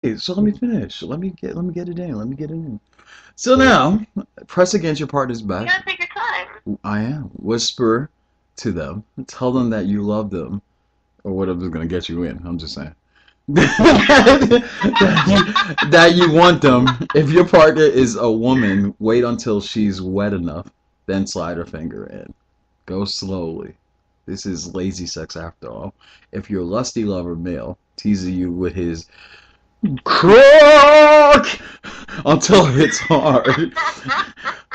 Hey, so let me finish. Let me get it in. Let me get it in. So now, press against your partner's You back. gotta take your time. I am. Whisper to them. Tell them that you love them, or whatever's gonna get you in. I'm just saying. that you want them. If your partner is a woman, wait until she's wet enough, then slide her finger in. Go slowly. This is lazy sex after all. If your lusty lover male teases you with his croak until it's hard,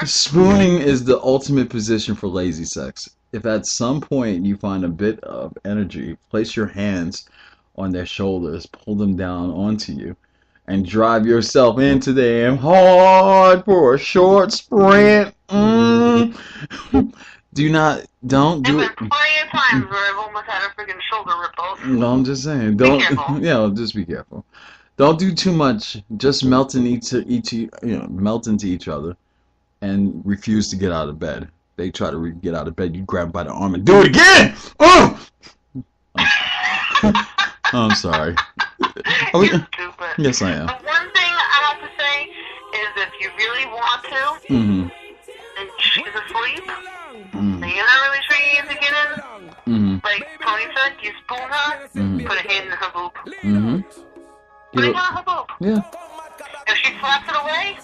spooning is the ultimate position for lazy sex. If at some point you find a bit of energy, place your hands on their shoulders, pull them down onto you, and drive yourself into them hard for a short sprint. Don't There's do it. been plenty of times where I've almost had a freaking shoulder rip off. No, I'm just saying. Be Don't. careful. Yeah, just be careful. Don't do too much. Just melt into each other, and refuse to get out of bed. They try to get out of bed. You grab them by the arm and do it again. Oh, I'm sorry. You're stupid. Yes, I am. The one thing I have to say is if you really want to, Mm-hmm. and she's asleep, Mm-hmm. and you're not really sure you need to get in, Mm-hmm. like Tony said, you spoon her, Mm-hmm. put a hand in her boob. Mm-hmm. Put a Yep. hand in her boob. Yeah. If she slaps it away,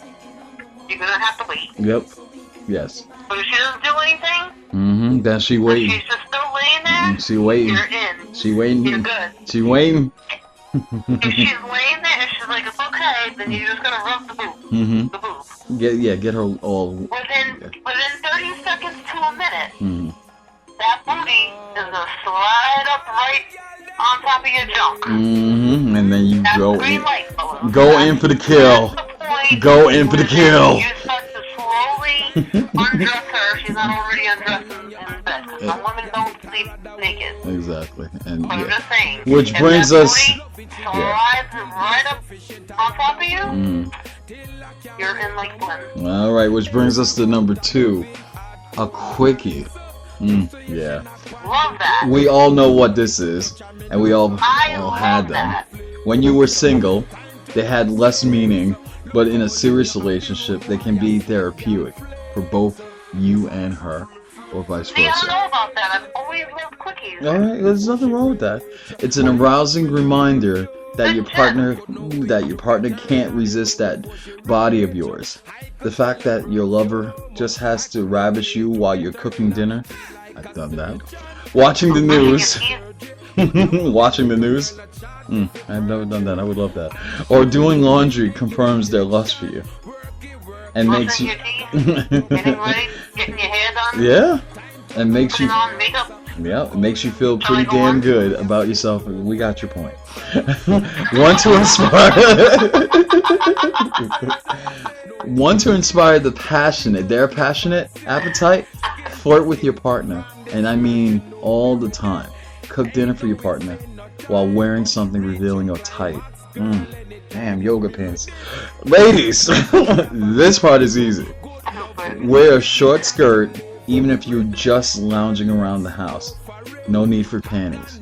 you're gonna have to wait. Yep. Yes. But if she doesn't do anything, Mm-hmm. Then she if waiting. she's just still laying there, She waiting. you're in. She You're waiting. good. She waiting. If she's laying there and she's like, it's okay, then you're just gonna rub the boob. Mm-hmm. The boob. Get her all. Within 30 seconds to a minute, Mm-hmm. that booty is gonna slide up right on top of your junk. Mm-hmm. And then you That's go green in. light, fellas. Go in for the kill. That's the point. Go in for the kill. You start to slowly undress her if she's not already undressed in bed. 'Cause some women don't sleep naked. Exactly. And But I'm yeah. just saying. Which if brings that us. booty slides right up on top of you, Mm. you're in like Flynn. All right, which brings us to number 2, a quickie. Yeah. Love that. We all know what this is, and we all I had love them. that. When you were single, they had less meaning, but in a serious relationship, they can be therapeutic for both you and her, or vice See, I don't versa. know about that. I've always loved quickies. All right, there's nothing wrong with that. It's an arousing reminder that your partner can't resist that body of yours. The fact that your lover just has to ravish you while you're cooking dinner. I've done that. Watching the news. Watching the news. I've never done that. I would love that. Or doing laundry confirms their lust for you, and makes Brushing you. your teeth, getting ready, getting your hair done, Yeah, and makes putting you. on makeup. Yeah, it makes you feel pretty Shall I go damn on? good about yourself. We got your point. One to inspire. One to inspire their passionate appetite. Flirt with your partner, and I mean all the time. Cook dinner for your partner while wearing something revealing or tight. Damn, yoga pants. Ladies, this part is easy. Wear a short skirt even if you're just lounging around the house. No need for panties.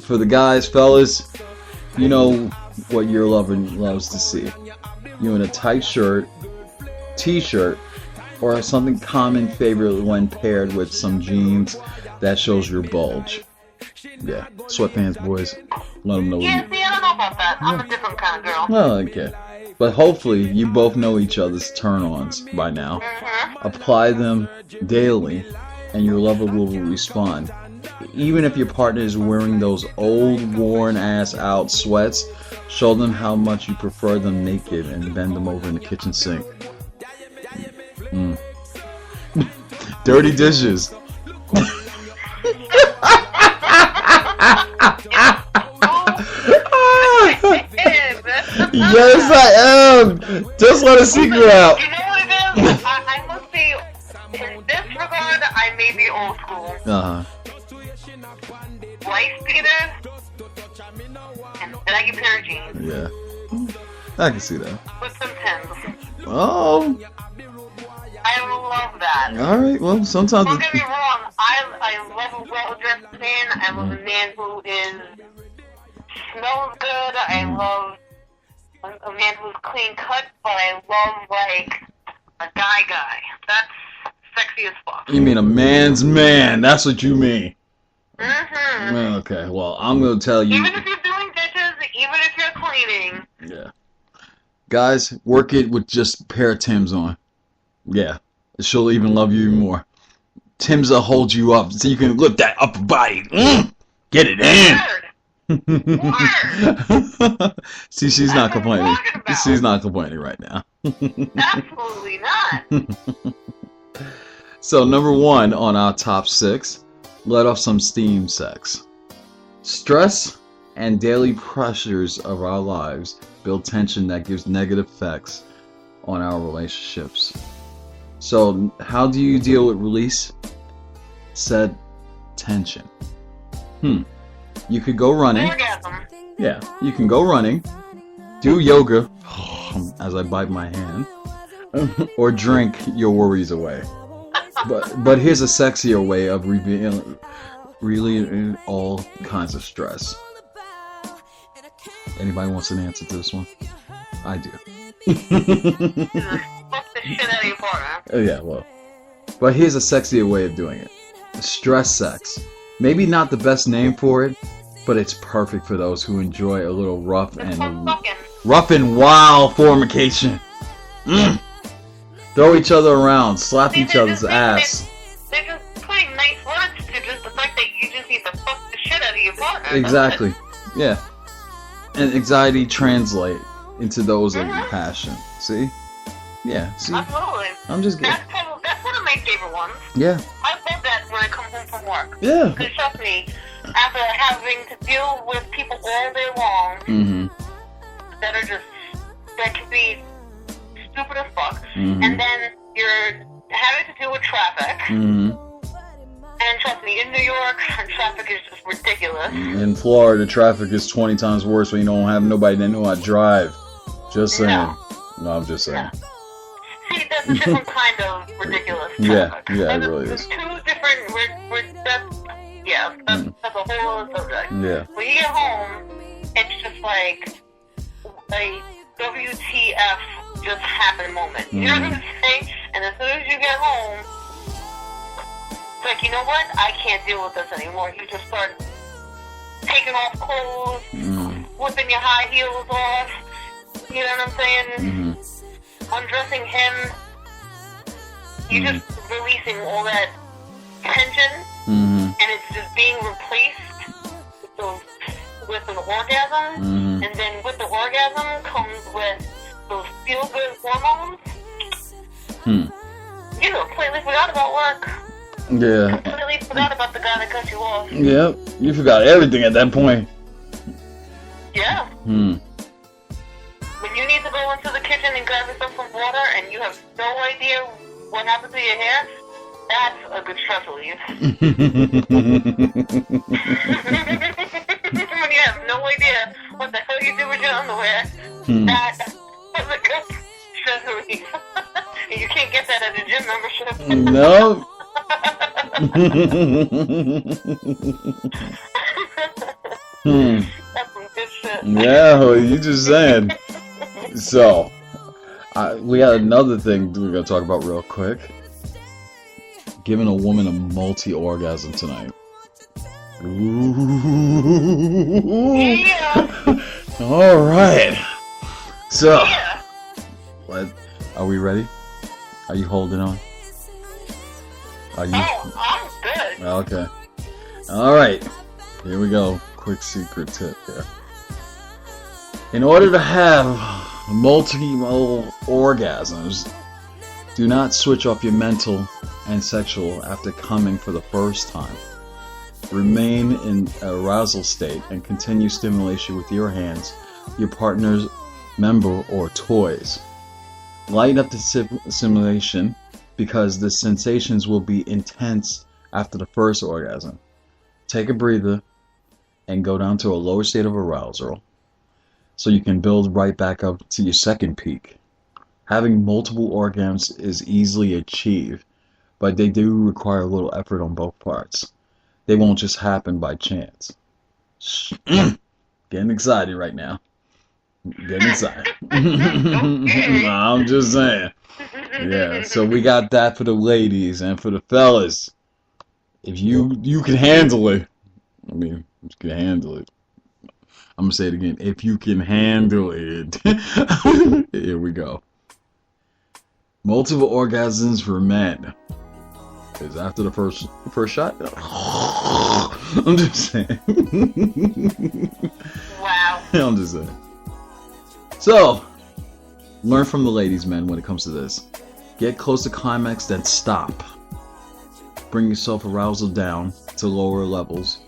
For the guys, fellas, you know what your lover loves to see. You in a tight shirt, t-shirt, or something common favorite when paired with some jeans that shows your bulge. Yeah, sweatpants, boys. Let them know. Yeah, see, I don't know about that. I'm a different kind of girl. Well, okay. But hopefully you both know each other's turn-ons by now. Apply them daily, and your lover will respond. Even if your partner is wearing those old, worn-ass out sweats, show them how much you prefer them naked and bend them over in the kitchen sink. Dirty dishes. Yes, I am. Just let a secret out. You know what it is? I must be, in this regard, I may be old school. Wife beaters, and baggy pair of jeans. Yeah, I can see that. With some Timbs. Oh, I love that. all right. Well, sometimes. Don't get me wrong, I love a well-dressed man. I love a man who is smells good. I love a man who's clean cut, but I love, like, a guy. That's sexy as fuck. You mean a man's man? That's what you mean. Mm-hmm. Okay, well, I'm going to tell you. Even if you're doing dishes, even if you're cleaning. Yeah. Guys, work it with just a pair of Timbs on. Yeah. She'll even love you even more. Timbs will hold you up so you can lift that upper body. Get it in. Word. See, she's That's not what I'm complaining. talking about. She's not complaining right now. Absolutely not. So, number 1 on our top 6, let off some steam sex. Stress and daily pressures of our lives build tension that gives negative effects on our relationships. So, how do you deal with release said tension? You could go running. Orgasm. Yeah, you can go running, do yoga, as I bite my hand, or drink your worries away. But here's a sexier way of relieving all kinds of stress. Anybody wants an answer to this one? I do. Fuck the shit out of your partner. Yeah, well. But here's a sexier way of doing it. Stress sex. Maybe not the best name for it, but it's perfect for those who enjoy a little rough and wild fornication. Throw each other around, slap each other's ass. They're just putting nice words to just the fact that you just need to fuck the shit out of your partner. Exactly. Yeah. And anxiety translate into those of passion. See? Yeah. See? Absolutely. I'm just getting. That's one of my favorite ones. Yeah. I love that when I come home from work. Yeah. Because trust me, after having to deal with people all day long that are just, that can be stupid as fuck, and then you're having to deal with traffic, and trust me, in New York, traffic is just ridiculous. In Florida, traffic is 20 times worse when you don't have nobody that know how to drive. Just saying. No, I'm just saying. No. See, that's a different kind of ridiculous Yeah, traffic. it really is. Two different, that's a whole other subject. Yeah. When you get home, it's just like a WTF just happened moment. You know what I'm saying? And as soon as you get home, it's like, you know what? I can't deal with this anymore. You just start taking off clothes, whipping your high heels off. You know what I'm saying? Undressing him. You're just releasing all that tension, and it's just being replaced with an orgasm, and then with the orgasm comes with those feel-good hormones. You completely forgot about work. Yeah. Completely forgot about the guy that cut you off. Yep. You forgot everything at that point. Yeah. When you need to go into the kitchen and grab yourself some water and you have no idea what happened to your hair, that's a good stress relief. When you have no idea what the hell you do with your underwear, that's a good stress relief. And you can't get that at a gym membership. No. That's some good shit. Yeah, well, you just said. So, we got another thing we're going to talk about real quick. Giving a woman a multi-orgasm tonight. Ooh. Yeah. All right. So, Yeah. are we ready? Are you holding on? Are you? Oh, I'm good. Okay. All right. Here we go. Quick secret tip here. In order to have multiple orgasms, do not switch off your mental and sexual after coming for the first time. Remain in arousal state and continue stimulation with your hands, your partner's member, or toys. Lighten up the stimulation because the sensations will be intense after the first orgasm. Take a breather and go down to a lower state of arousal so you can build right back up to your second peak. Having multiple orgasms is easily achieved, but they do require a little effort on both parts. They won't just happen by chance. Getting excited right now. Getting excited. Okay. I'm just saying. Yeah, so we got that for the ladies and for the fellas. If you can handle it. I mean, you can handle it. I'm gonna say it again. If you can handle it. Here we go. Multiple orgasms for men. Because after the first shot, I'm just saying. Wow. I'm just saying. So, learn from the ladies, men, when it comes to this. Get close to climax, then stop. Bring your self-arousal down to lower levels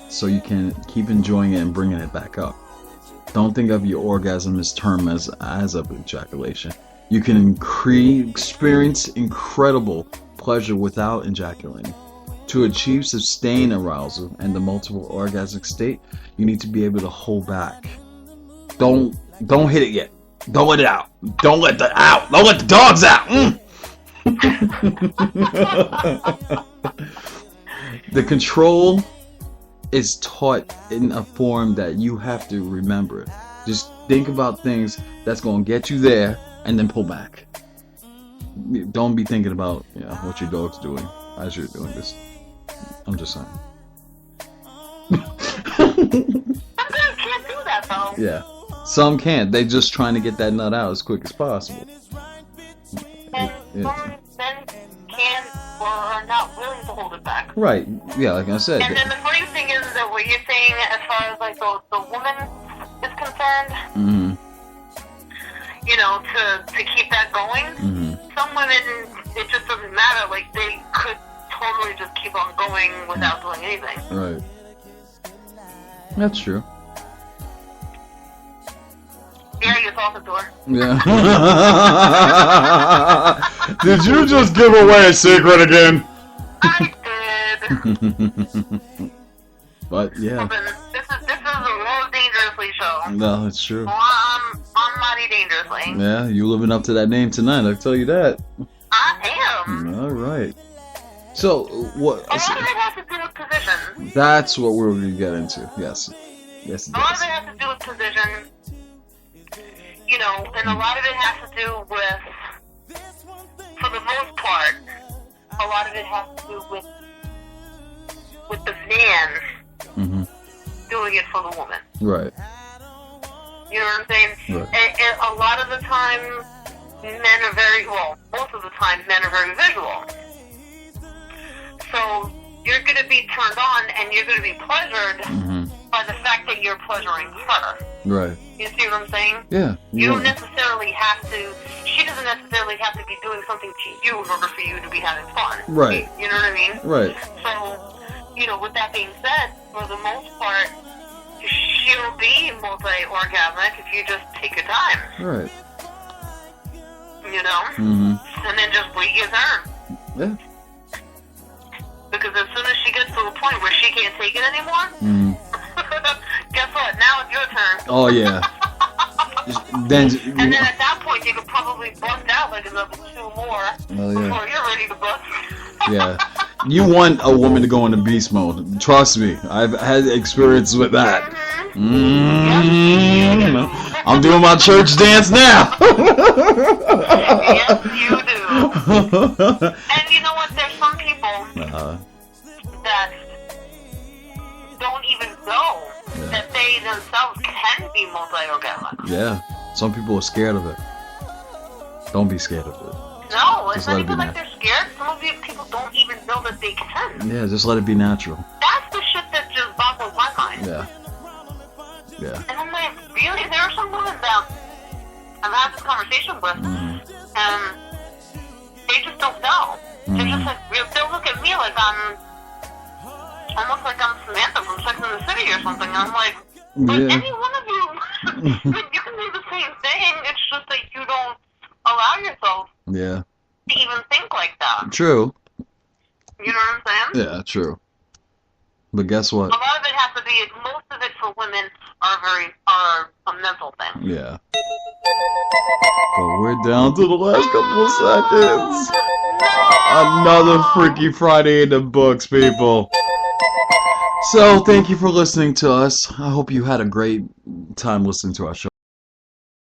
so you can keep enjoying it and bringing it back up. Don't think of your orgasm as term as of ejaculation. You can experience incredible pleasure without ejaculating. To achieve sustained arousal and the multiple orgasmic state, you need to be able to hold back. Don't hit it yet. Don't let it out. Don't let the dogs out. The control is taught in a form that you have to remember it. Just think about things that's going to get you there and then pull back. Don't be thinking about what your dog's doing as you're doing this. I'm just saying. Some guys can't do that though. Yeah. Some can't. They just trying to get that nut out as quick as possible. And some men can or are not willing to hold it back. Right. Yeah, like I said. And then the funny thing is that what you're saying as far as like the woman is concerned, Mm-hmm. To keep that going, Mm-hmm. some women, it just doesn't matter. Like, they could totally just keep on going without doing anything. Right. That's true. Yeah, you thought the door. Yeah. Did you just give away a secret again? I did. But yeah. Listen, this is a real dangerously show. No, it's true. Well, I'm mighty dangerously. Yeah, you living up to that name tonight, I'll tell you that. I am. All right. So, what? A lot of it has to do with position. That's what we're going to get into. Yes. Yes, it A lot of does. it has to do with position. And a lot of it has to do with, for the most part, a lot of it has to do with the man Mm-hmm. doing it for the woman. Right. You know what I'm saying? Right. And a lot of the time, men are most of the time, men are very visual. So you're going to be turned on and you're going to be pleasured by the fact that you're pleasuring her. Right. You see what I'm saying? Yeah. You don't necessarily have to, she doesn't necessarily have to be doing something to you in order for you to be having fun. Right. You know what I mean? Right. So, with that being said, for the most part, she'll be multi-orgasmic if you just take your time. Right. And then just wait your turn. Yeah. Because as soon as she gets to a point where she can't take it anymore, guess what? Now it's your turn. Oh, yeah. And then at that point, you could probably bust out like another 2 more before you're ready to bust. Yeah. You want a woman to go into beast mode. Trust me. I've had experience with that. I'm doing my church dance now. Yes, you do. And you know what? There's some people that don't even know that they themselves can be multi-orgasmic. Yeah. Some people are scared of it. Don't be scared of it. No, it's Just not let it be even like they're scared. Some of these people don't even know that they can. Yeah, just let it be natural. That's the shit that just boggles my mind. Yeah. Yeah. And I'm like, really? There are some women that I've had this conversation with, and they just don't know. They're just like, they'll look at me like I'm, almost like I'm Samantha from Sex and the City or something. And I'm like, but any one of you, you can do the same thing. It's just that you don't allow yourself to even think like that. True. You know what I'm saying? Yeah, true. But guess what? A lot of it has to be, most of it for women are a mental thing. Yeah. But we're down to the last couple of seconds. Another Freaky Friday in the books, people. So, thank you for listening to us. I hope you had a great time listening to our show.